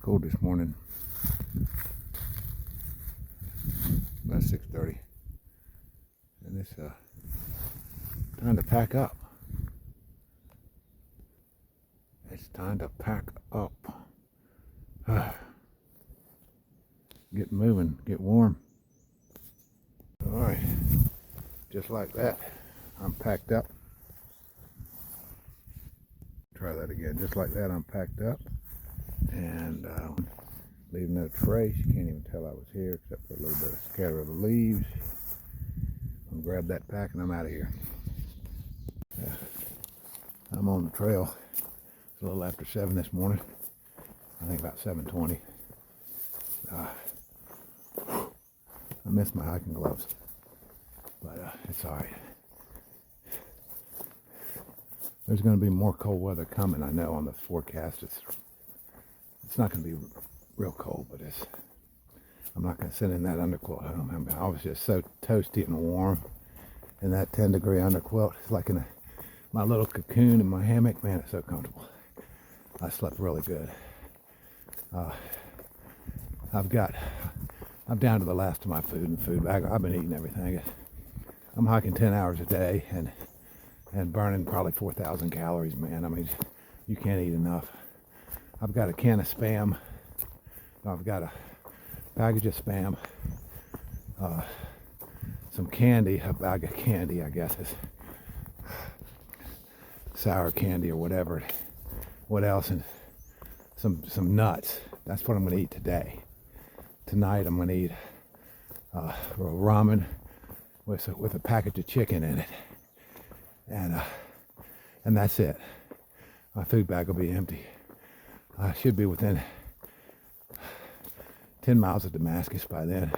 cold this morning. About 6:30. And it's time to pack up. It's time to pack up. Get moving, get warm. Alright, just like that, I'm packed up. Try that again, just like that, I'm packed up. And leave no trace. You can't even tell I was here except for a little bit of scatter of the leaves. I'll grab that pack and I'm out of here. I'm on the trail. It's a little after 7 this morning. I think about 7:20. I missed my hiking gloves, but it's all right. There's going to be more cold weather coming, I know, on the forecast. It's not going to be real cold, but I'm not going to sit in that underquilt home. I mean, I was just so toasty and warm in that 10-degree underquilt. It's like in my little cocoon in my hammock. Man, it's so comfortable. I slept really good. I'm down to the last of my food in the food bag. I've been eating everything. I'm hiking 10 hours a day and burning probably 4,000 calories, man. I mean, you can't eat enough. I've got a can of Spam. I've got a package of Spam. Some candy, a bag of candy, I guess is sour candy or whatever. What else? And some nuts. That's what I'm going to eat today. Tonight I'm going to eat ramen with a package of chicken in it, and that's it. My food bag will be empty. I should be within 10 miles of Damascus by then.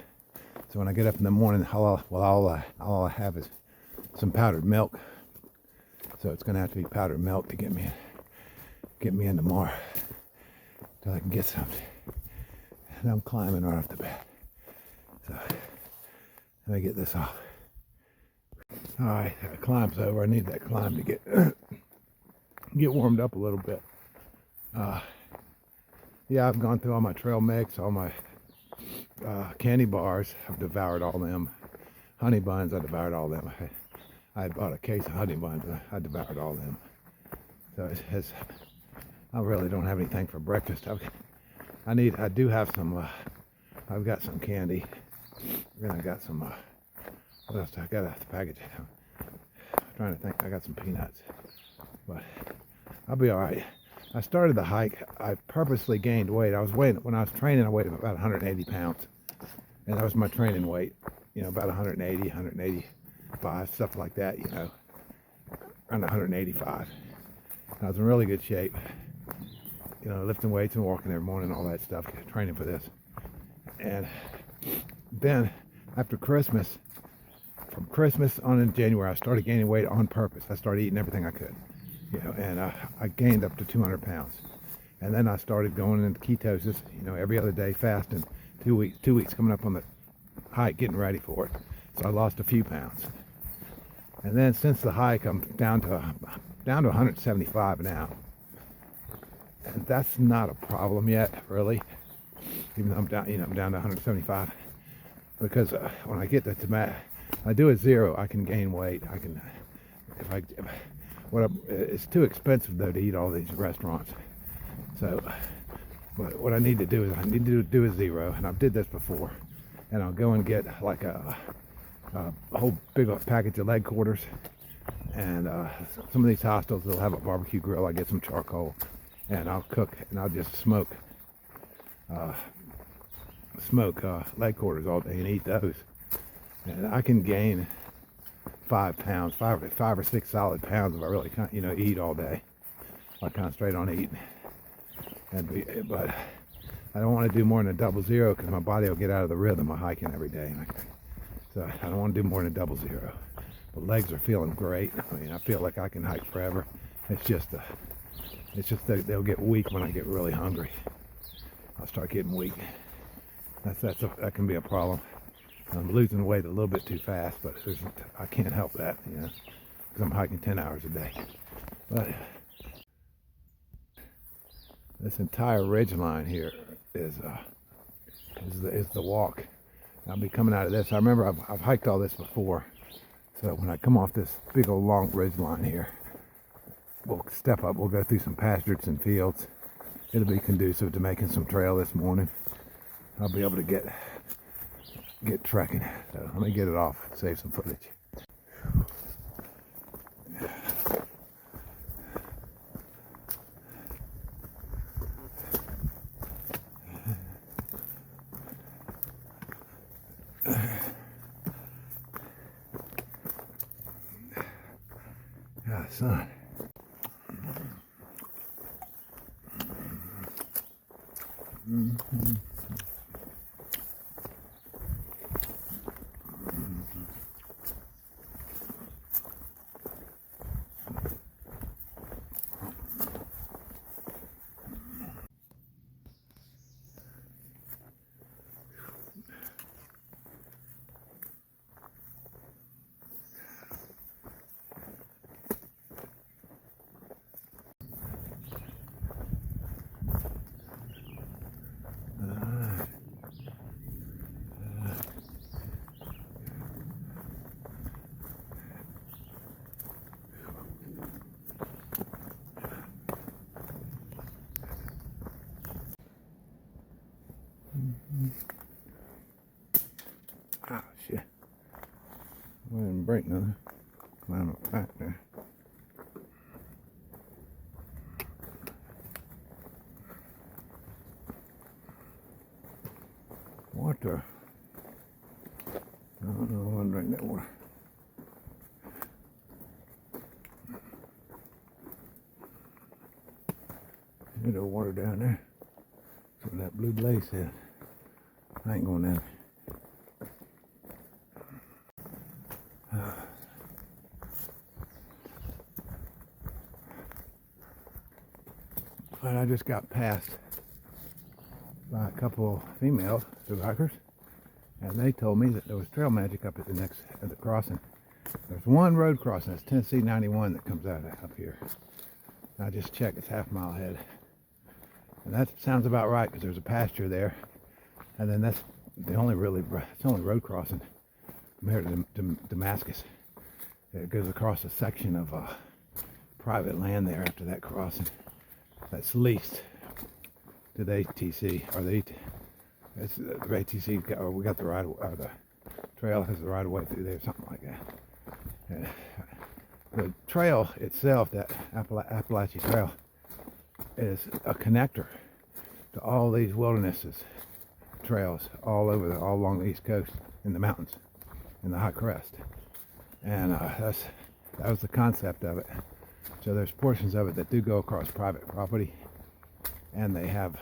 So when I get up in the morning, all I have is some powdered milk. So it's going to have to be powdered milk to get me in tomorrow till I can get something. And I'm climbing right off the bat. So let me get this off. All right, the climb's over. I need that climb to get warmed up a little bit. Yeah, I've gone through all my trail mix, all my candy bars. I've devoured all them. Honey buns, I devoured all them. I had bought a case of honey buns. I devoured all them. So I really don't have anything for breakfast. I do have some. I've got some candy. Then I got some. What else? I got a package. I'm trying to think. I got some peanuts, but I'll be all right. I started the hike. I purposely gained weight. When I was training, I weighed about 180 pounds. And that was my training weight. You know, about 180, 185, stuff like that, you know. Around 185. I was in really good shape. You know, lifting weights and walking every morning, all that stuff, training for this. And then, after Christmas, from Christmas on in January, I started gaining weight on purpose. I started eating everything I could. You know, and I gained up to 200 pounds. And then I started going into ketosis, you know, every other day fasting. 2 weeks coming up on the hike, getting ready for it. So I lost a few pounds. And then since the hike, I'm down to 175 now. And that's not a problem yet, really. Even though I'm down to 175. Because when I get to I do a 0, I can gain weight. I can, it's too expensive though to eat all these restaurants. So, but what I need to do is I need to do a 0, and I've did this before. And I'll go and get like a whole big package of leg quarters. And some of these hostels will have a barbecue grill. I get some charcoal, and I'll cook, and I'll just smoke leg quarters all day and eat those. And I can gain 5 pounds, 5 or 6 solid pounds if I really, eat all day. I concentrate on eating. But I don't want to do more than a 00 because my body will get out of the rhythm of hiking every day. So I don't want to do more than a 00. The legs are feeling great. I mean, I feel like I can hike forever. It's just that they'll get weak when I get really hungry. I'll start getting weak. That can be a problem. I'm losing weight a little bit too fast, but I can't help that, you know, because I'm hiking 10 hours a day. But this entire ridge line here is the walk. I'll be coming out of this. I remember I've hiked all this before. So when I come off this big old long ridge line here, we'll step up, we'll go through some pastures and fields. It'll be conducive to making some trail this morning. I'll be able to get trekking. So let me get it off, save some footage. Yeah, son. Oh shit. I didn't break nothing. Climb up back there. Water. I don't know, I want to drink that water. There's the water down there. That's what that blue blaze said. I ain't going down there. But I just got passed by a couple females, thru hikers, and they told me that there was trail magic up at the crossing. There's one road crossing, it's Tennessee 91 that comes out up here. And I just checked, it's half a mile ahead. And that sounds about right because there's a pasture there. And then that's the only it's the only road crossing from here to Damascus. It goes across a section of private land there after that crossing. That's leased to the ATC, or the ATC, or we got the the trail has the right of way through there, something like that. And the trail itself, that Appalachian Trail, is a connector to all these wildernesses, trails all along the East Coast, in the mountains, in the high crest. And that was the concept of it. So there's portions of it that do go across private property, and they have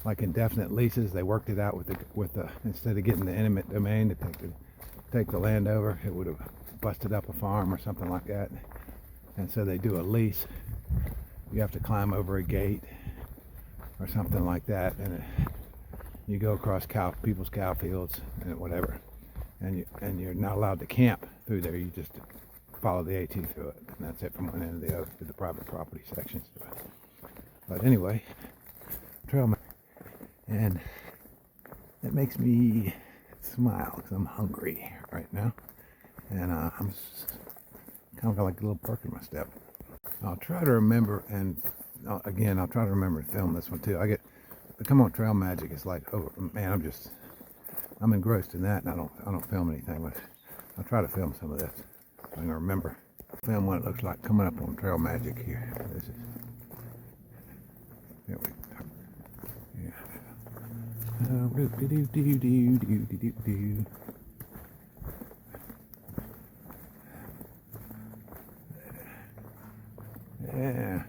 like indefinite leases. They worked it out with the instead of getting the eminent domain to take the land over, it would have busted up a farm or something like that. And so they do a lease. You have to climb over a gate or something like that, and you go across people's cow fields and whatever, and you're not allowed to camp through there. You just follow the AT through it, and that's it from one end to the other to the private property sections. But anyway, trail, and it makes me smile because I'm hungry right now, and I'm kind of got like a little perk in my step. I'll try to remember, and again, I'll try to remember to film this one too. Come on, trail magic is like, oh man, I'm engrossed in that, and I don't film anything, but I'll try to film some of this. I can remember. Film what it looks like coming up on trail magic here. This is. There we go. Yeah. Yeah.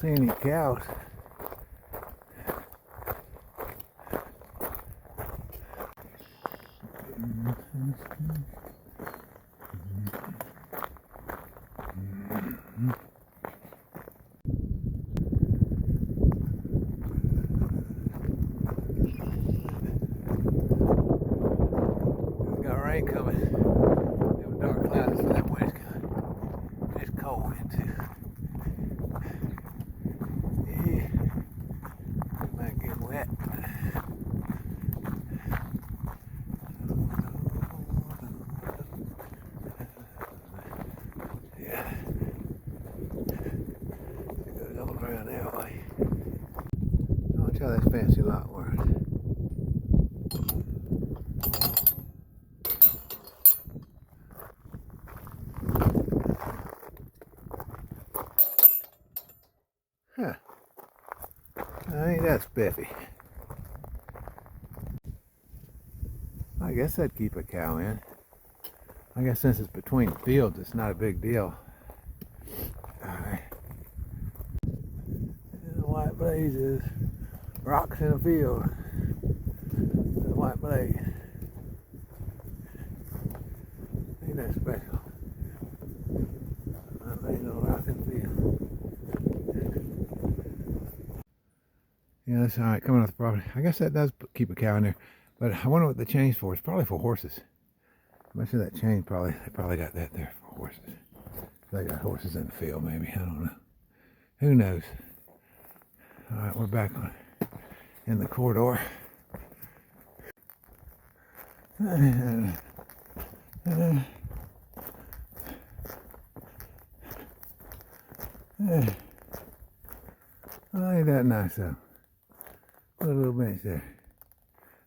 see any cows. Got rain coming. Them dark clouds for that wind's coming. It's cold wind too. Yeah. It might get wet. Yeah. It goes all around that way. Watch how this fancy lot works. Huh. Ain't that spiffy. I guess I'd keep a cow in. I guess since it's between fields, it's not a big deal. Alright. White blazes. Rocks in a field. The white blaze. Ain't that special. Ain't no rock in the field. Yeah, that's alright, coming off the property. I guess that does keep a cow in there. But I wonder what the chain's for. It's probably for horses. I'm sure that chain they probably got that there for horses. They got horses in the field maybe, I don't know. Who knows? Alright, we're back in the corridor. Oh, ain't that nice though? Put a little bench there.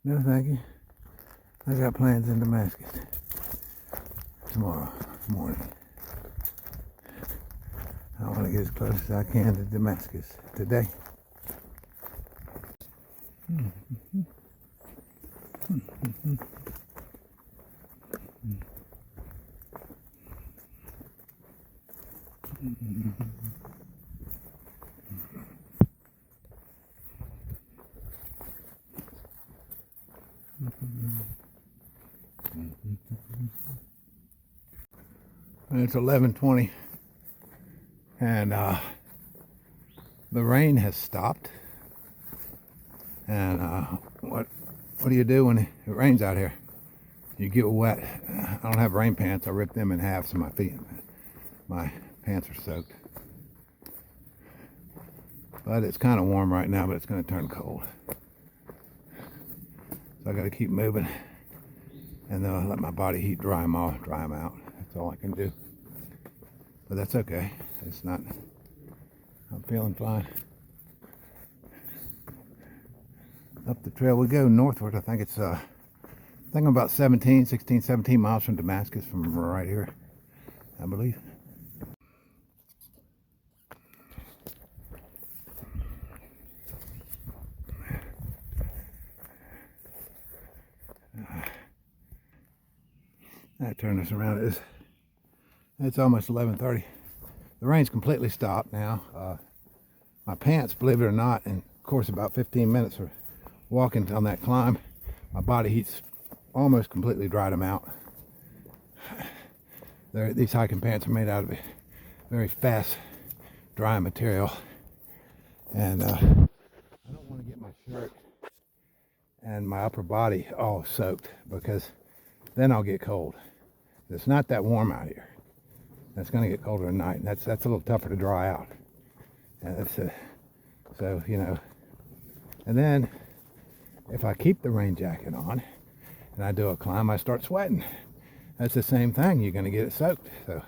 No, thank you. I got plans in Damascus tomorrow morning. I want to get as close as I can to Damascus today. It's 11:20 and the rain has stopped. And what do you do when it rains out here? You get wet. I don't have rain pants. I ripped them in half so my pants are soaked. But it's kind of warm right now, but it's going to turn cold. So I got to keep moving and then let my body heat dry them out. That's all I can do. But that's okay. I'm feeling fine. Up the trail we go northward. I think I'm about 17 miles from Damascus from right here, I believe. I turn this around. It's almost 11:30. The rain's completely stopped now. My pants, believe it or not, and of course about 15 minutes of walking on that climb, my body heat's almost completely dried them out. These hiking pants are made out of a very fast dry material, and I don't want to get my shirt and my upper body all soaked because then I'll get cold. It's not that warm out here. It's going to get colder at night, and that's a little tougher to dry out. And so you know. And then if I keep the rain jacket on and I do a climb, I start sweating. That's the same thing. You're going to get it soaked. So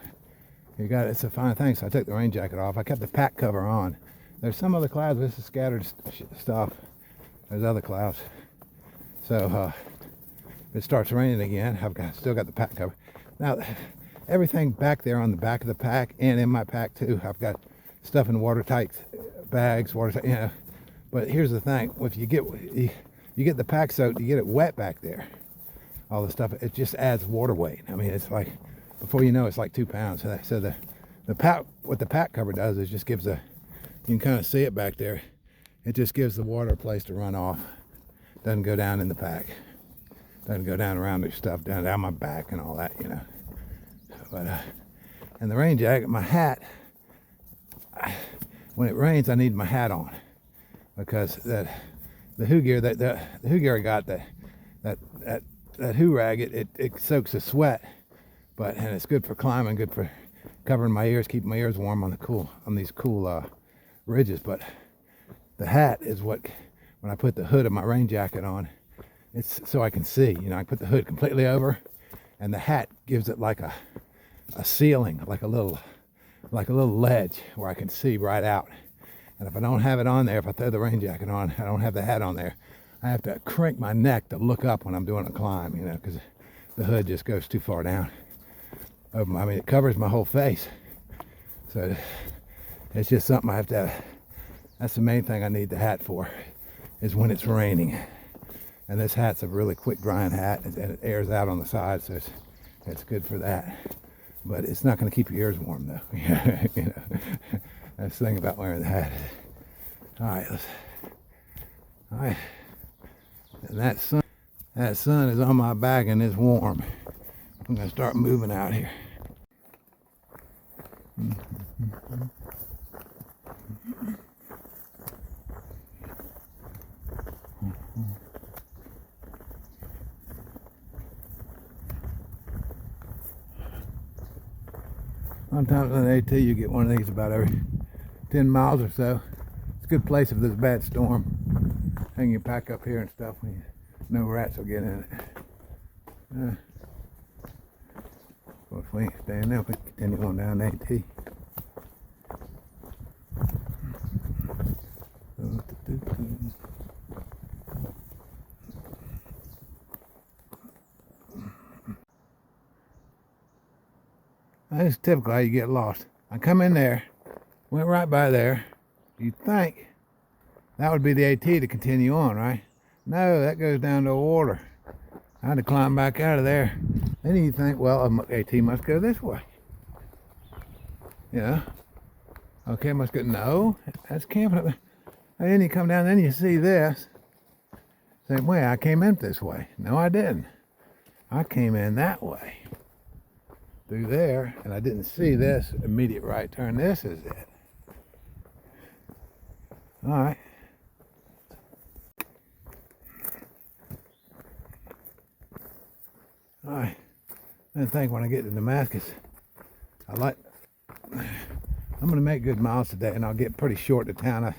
it's a fine thing. So I took the rain jacket off. I kept the pack cover on. There's some other clouds. This is scattered stuff. There's other clouds. So if it starts raining again, still got the pack cover. Now, everything back there on the back of the pack and in my pack too, I've got stuff in watertight bags, watertight, But here's the thing: if you get the pack soaked, you get it wet back there. All the stuff, it just adds water weight. I mean, it's like, before you know, it's like 2 pounds. So the pack, what the pack cover does is just gives You can kind of see it back there. It just gives the water a place to run off. Doesn't go down in the pack. Doesn't go down around their stuff, down my back and all that, you know. But, and the rain jacket, my hat, when it rains, I need my hat on. Because the Who gear, the Who gear I got, that Who rag, it soaks the sweat. And it's good for climbing, good for covering my ears, keeping my ears warm on these cool ridges. But the hat is what, when I put the hood of my rain jacket on, it's so I can see. You know, I put the hood completely over, and the hat gives it like a ceiling, like a little ledge where I can see right out. And if I don't have it on there, if I throw the rain jacket on, I don't have the hat on there, I have to crank my neck to look up when I'm doing a climb, you know, because the hood just goes too far down. I mean, it covers my whole face. So it's just something I have to have. That's the main thing I need the hat for, is when it's raining. And this hat's a really quick drying hat, and it airs out on the side, so it's good for that. But it's not going to keep your ears warm, though. You know, that's the thing about wearing the hat. All right. And that sun is on my back, and it's warm. I'm going to start moving out here. Sometimes on the AT you get one of these about every 10 miles or so. It's a good place if there's a bad storm. Hang your pack up here and stuff when no rats will get in it. Well, if we ain't staying there, we can continue on down the AT. That's typical how you get lost. I come in there, went right by there. You'd think that would be the AT to continue on, right? No, that goes down to the water. I had to climb back out of there. Then you think, well, AT must go this way. Yeah. Okay, must go. No, that's camping up there. And then you come down, then you see this. Same way, I came in this way. No, I didn't. I came in that way. Through there, and I didn't see this immediate right turn. This is it. All right. All right. I think when I get to Damascus, I'm going to make good miles today, and I'll get pretty short to town.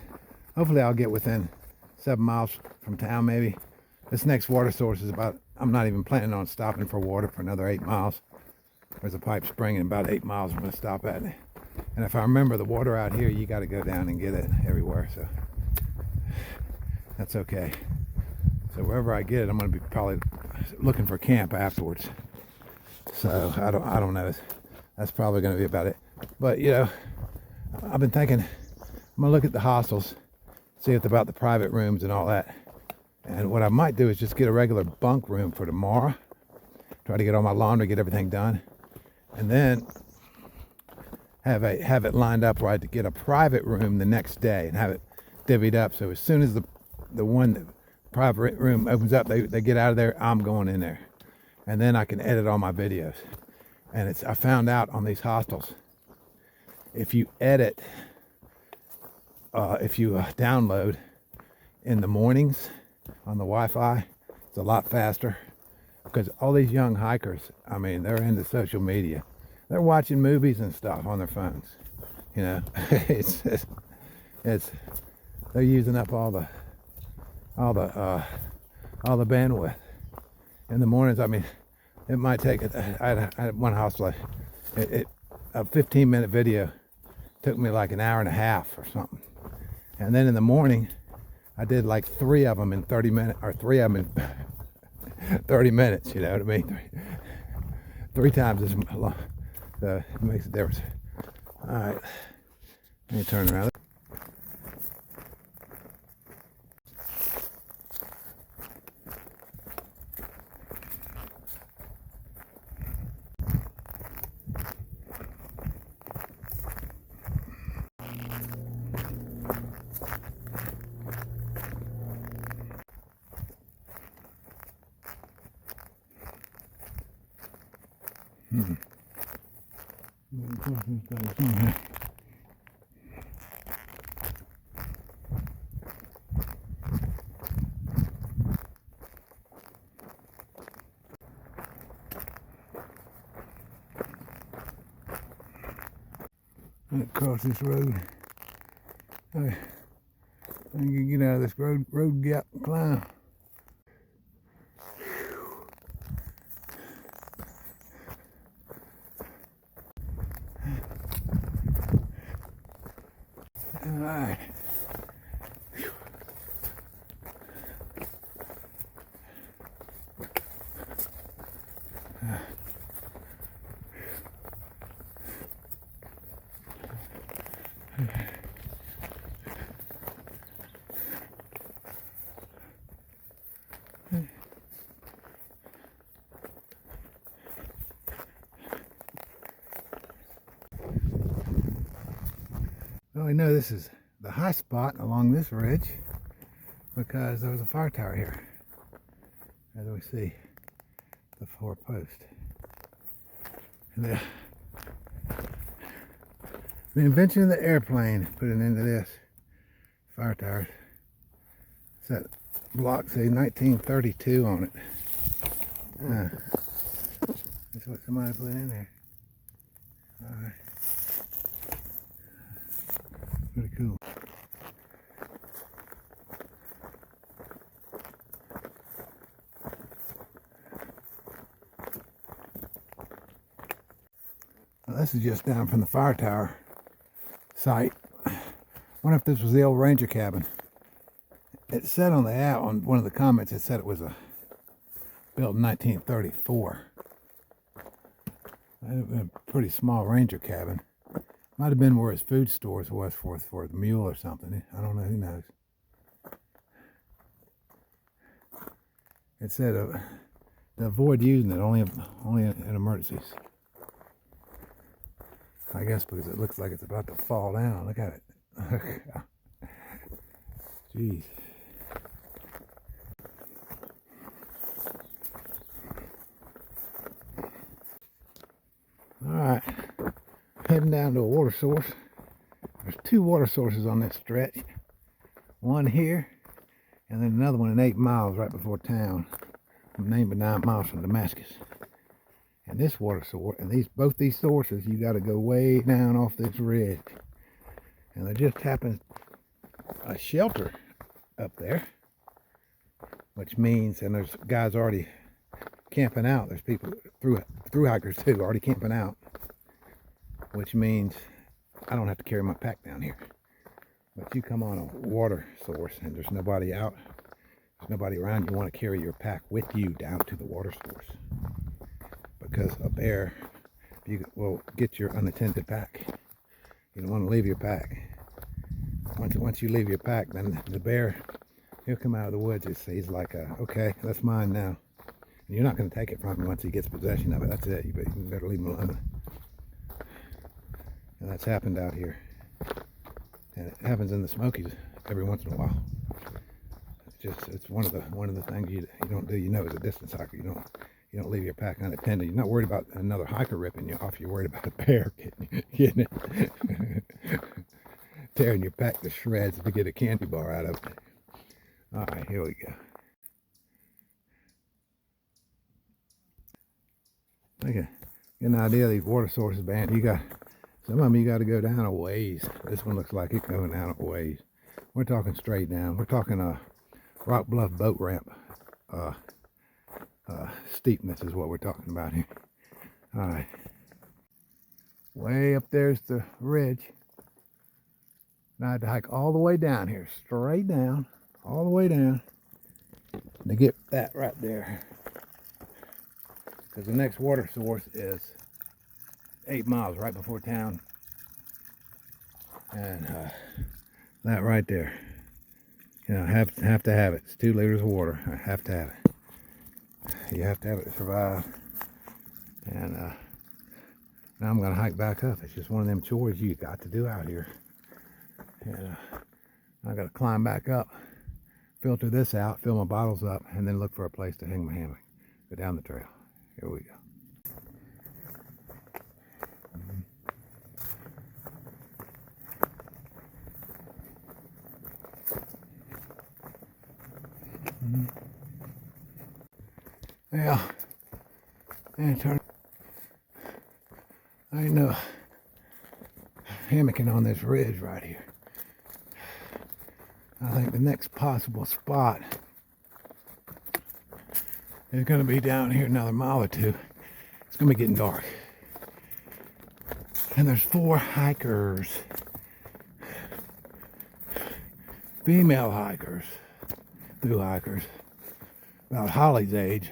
Hopefully I'll get within 7 miles from town, maybe. This next water source is about, I'm not even planning on stopping for water for another 8 miles. There's a pipe spring in about 8 miles I'm going to stop at. And if I remember, the water out here, you got to go down and get it everywhere. So that's okay. So wherever I get it, I'm going to be probably looking for camp afterwards. So I don't know. That's probably going to be about it. But, you know, I've been thinking, I'm going to look at the hostels, see if about the private rooms and all that. And what I might do is just get a regular bunk room for tomorrow. Try to get all my laundry, get everything done. And then have it lined up where I get a private room the next day and have it divvied up. So as soon as the private room opens up, they get out of there, I'm going in there. And then I can edit all my videos. And I found out on these hostels, if you edit, if you download in the mornings on the Wi-Fi, it's a lot faster. Because all these young hikers, I mean, they're into social media. They're watching movies and stuff on their phones. You know, they're using up all the bandwidth. In the mornings, I mean, it might take. I had one hostel. A 15-minute video took me like an hour and a half or something. And then in the morning, I did like 3 of them in 30 minutes, or 3 of them in 30 minutes, you know what I mean? 3 times as long. So it makes a difference. All right, let me turn around. Across this road. I can get out of this road gap and climb. All right. Well, I know this is the high spot along this ridge because there was a fire tower here, as we see the 4 post. And the invention of the airplane put an end to this fire tower. It's that block, say 1932 on it. That's what somebody put in there. All right. Pretty cool. Well, this is just down from the fire tower site. I wonder if this was the old ranger cabin. It said on the app, on one of the comments, it said it was built in 1934. Might have been a pretty small ranger cabin. Might have been where his food stores was for the mule or something. I don't know, who knows. It said to avoid using it only in emergencies. I guess because it looks like it's about to fall down. Look at it. Jeez. All right. Heading down to a water source. There's 2 water sources on this stretch. One here, and then another one in 8 miles right before town. I'm named 9 miles from Damascus. And this water source, and both these sources, you got to go way down off this ridge. And there just happens a shelter up there, which means, and there's guys already camping out. There's people, thru hikers too, already camping out. Which means I don't have to carry my pack down here. But you come on a water source and there's nobody out, there's nobody around, you want to carry your pack with you down to the water source. Because a bear, you will get your unattended pack. You don't want to leave your pack. Once you leave your pack, then the bear, he'll come out of the woods. He's like, okay, that's mine now. And you're not going to take it from him once he gets possession of it. That's it. You better leave him alone. And that's happened out here, and it happens in the Smokies every once in a while. It's one of the things you don't do. You know, as a distance hiker, you don't leave your pack unattended. You're not worried about another hiker ripping you off. You're worried about a bear getting it, tearing your pack to shreds to get a candy bar out of it. All right, here we go. Okay, get an idea of these water sources, man. Some of them you got to go down a ways. This one looks like it's going down a ways. We're talking straight down. We're talking a rock bluff boat ramp steepness is what we're talking about here. All right. Way up there's the ridge. Now I had to hike all the way down here, straight down, all the way down to get that right there. Because the next water source is 8 miles right before town, and that right there, have to have it. It's 2 liters of water. I have to have it. You have to have it to survive. And now I'm gonna hike back up. It's just one of them chores you got to do out here. And I gotta climb back up, filter this out, fill my bottles up, and then look for a place to hang my hammock. Go down the trail. Here we go. Well, and turn. I ain't no hammocking on this ridge right here. I think the next possible spot is going to be down here another mile or two. It's going to be getting dark. And there's 4 hikers. Female hikers. Thru hikers. About Holly's age.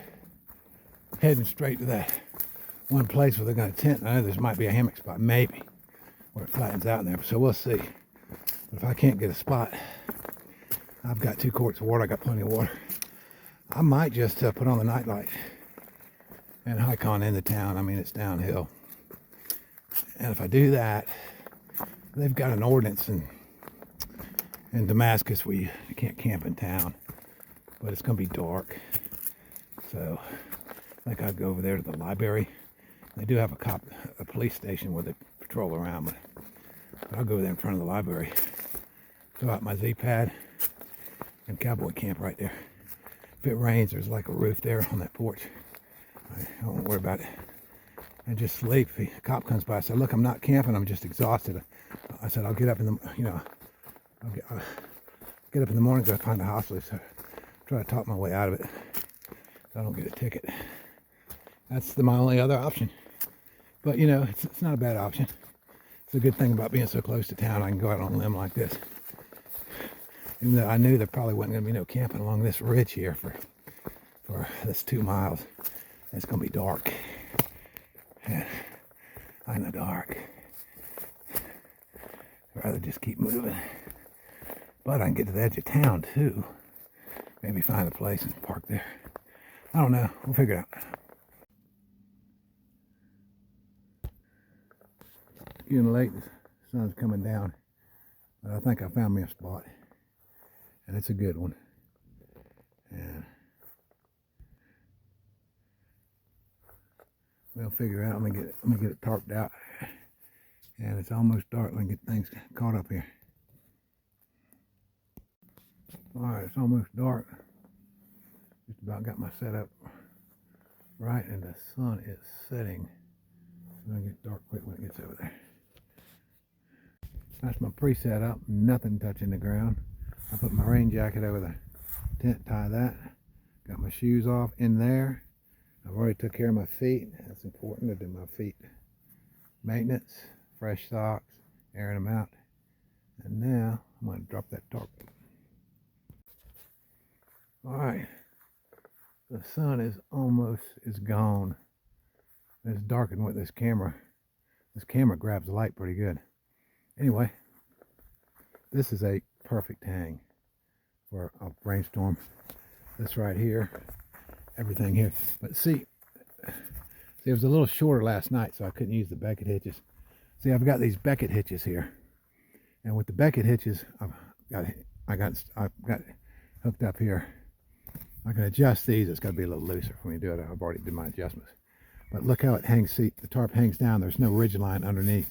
Heading straight to that one place where they're going to tent. I know there might be a hammock spot. Maybe. Where it flattens out in there. So we'll see. But if I can't get a spot, I've got 2 quarts of water. I got plenty of water. I might just put on the nightlight and hike on into town. I mean, it's downhill. And if I do that, they've got an ordinance in Damascus where you can't camp in town. But it's going to be dark. So I think I'd go over there to the library. They do have a police station where they patrol around. But I'll go there in front of the library. Throw out my Z-pad and cowboy camp right there. If it rains, there's like a roof there on that porch. I don't worry about it. And just sleep. If a cop comes by, I said, look, I'm not camping, I'm just exhausted. I said, I'll get up in the, I'll get up in the morning, go find a hospital. So try to talk my way out of it so I don't get a ticket. That's my only other option. But, it's not a bad option. It's a good thing about being so close to town. I can go out on a limb like this. Even though I knew there probably wasn't going to be no camping along this ridge here for this 2 miles. It's going to be dark. And I'm in the dark. I'd rather just keep moving. But I can get to the edge of town too. Maybe find a place and park there. I don't know. We'll figure it out. Getting late. The sun's coming down. But I think I found me a spot. And it's a good one. And we'll figure out. Let me get it tarped out. And it's almost dark. Let me get things caught up here. Alright, it's almost dark. Just about got my setup right, and the sun is setting. It's gonna get dark quick when it gets over there. That's my preset up. Nothing touching the ground. I put my rain jacket over the tent, tie that. Got my shoes off in there. I've already took care of my feet. That's important to do my feet maintenance. Fresh socks, airing them out. And now I'm going to drop that tarp. Alright. The sun is gone. It's darkened with this camera. This camera grabs the light pretty good. Anyway, this is a perfect hang for a rainstorm. This right here, everything here. But see, it was a little shorter last night, so I couldn't use the Beckett hitches. See, I've got these Beckett hitches here, and with the Beckett hitches, I got hooked up here. I can adjust these. It's got to be a little looser for me to do it. I've already did my adjustments. But look how it hangs. See, the tarp hangs down. There's no ridge line underneath.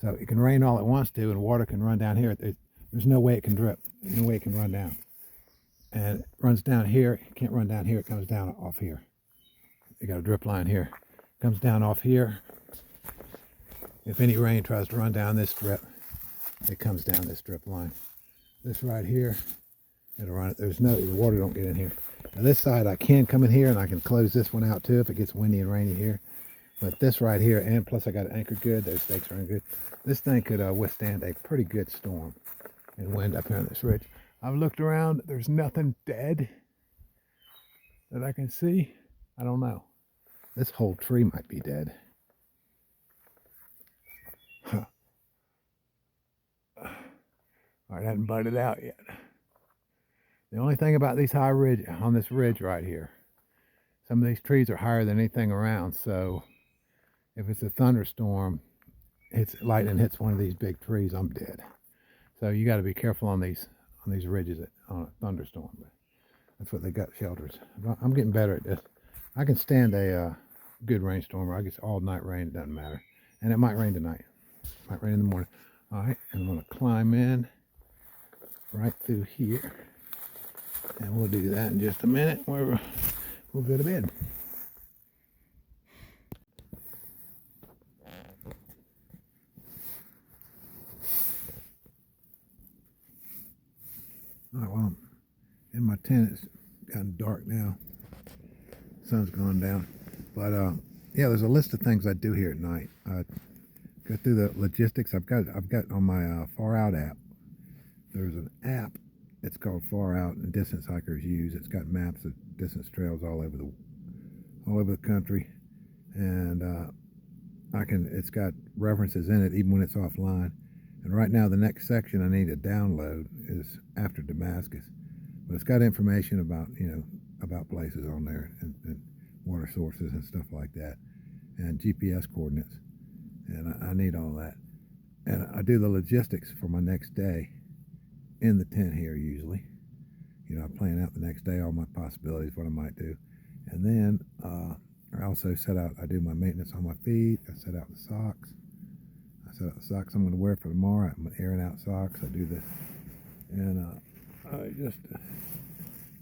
So it can rain all it wants to, and water can run down here. There's no way it can drip. There's no way it can run down. And it runs down here. It can't run down here. It comes down off here. You got a drip line here. It comes down off here. If any rain tries to run down this drip, it comes down this drip line. This right here, it'll run it. The water don't get in here. Now this side, I can come in here and I can close this one out too if it gets windy and rainy here. But this right here, and plus I got it anchored good. Those stakes are in good. This thing could withstand a pretty good storm and wind up here on this ridge. I've looked around. There's nothing dead that I can see. I don't know. This whole tree might be dead. Huh. All right, I haven't budded out yet. The only thing about these high ridge, on this ridge right here, some of these trees are higher than anything around. So if it's a thunderstorm, lightning hits one of these big trees, I'm dead. So you got to be careful on these ridges on a thunderstorm. But that's what they got shelters. I'm getting better at this. I can stand a good rainstorm. I guess all night rain, it doesn't matter. And it might rain tonight. It might rain in the morning. All right, and I'm going to climb in right through here. And we'll do that in just a minute. We'll go to bed. Alright, well, in my tent, it's gotten dark now. Sun's gone down. But yeah, there's a list of things I do here at night. I go through the logistics. I've got on my Far Out app. There's an app. It's called Far Out, and distance hikers use. It's got maps of distance trails all over the country, and it's got references in it even when it's offline. And right now, the next section I need to download is after Damascus, but it's got information about about places on there, and water sources and stuff like that, and GPS coordinates, and I need all that. And I do the logistics for my next day in the tent here usually. I plan out the next day, all my possibilities, what I might do, and then I also I do my maintenance on my feet. I set out the socks. I set out the socks I'm going to wear for tomorrow. I'm airing out socks. I do this, and I just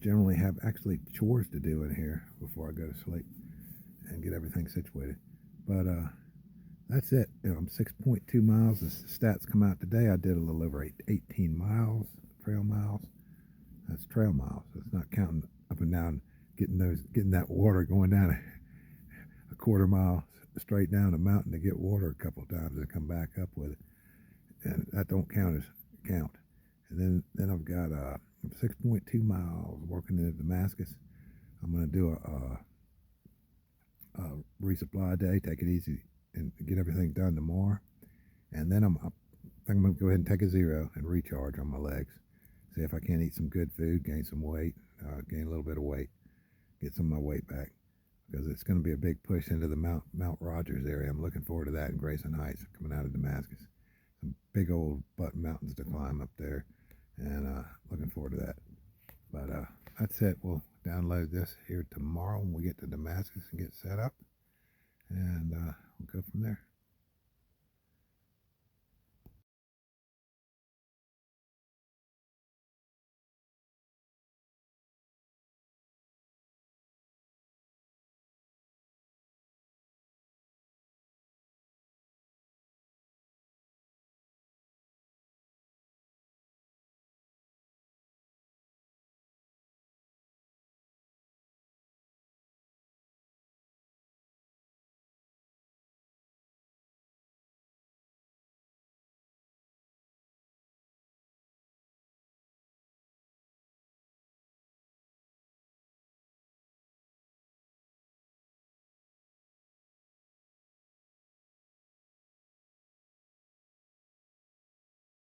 generally have actually chores to do in here before I go to sleep and get everything situated. But that's it. I'm 6.2 miles. The stats come out today. I did a little over 18 miles, trail miles. That's trail miles. It's not counting up and down, getting that water going down a quarter mile straight down a mountain to get water a couple of times and come back up with it. And that don't count as count. And then I've got 6.2 miles working into Damascus. I'm going to do a resupply day, take it easy, and get everything done tomorrow. And then I'm going to go ahead and take a zero and recharge on my legs. See if I can't eat some good food, gain some weight, gain a little bit of weight, get some of my weight back, because it's going to be a big push into the Mount Rogers area. I'm looking forward to that in Grayson Heights coming out of Damascus. Some big old butt mountains to climb up there, and looking forward to that. But that's it. We'll download this here tomorrow when we get to Damascus and get set up, and we'll go from there.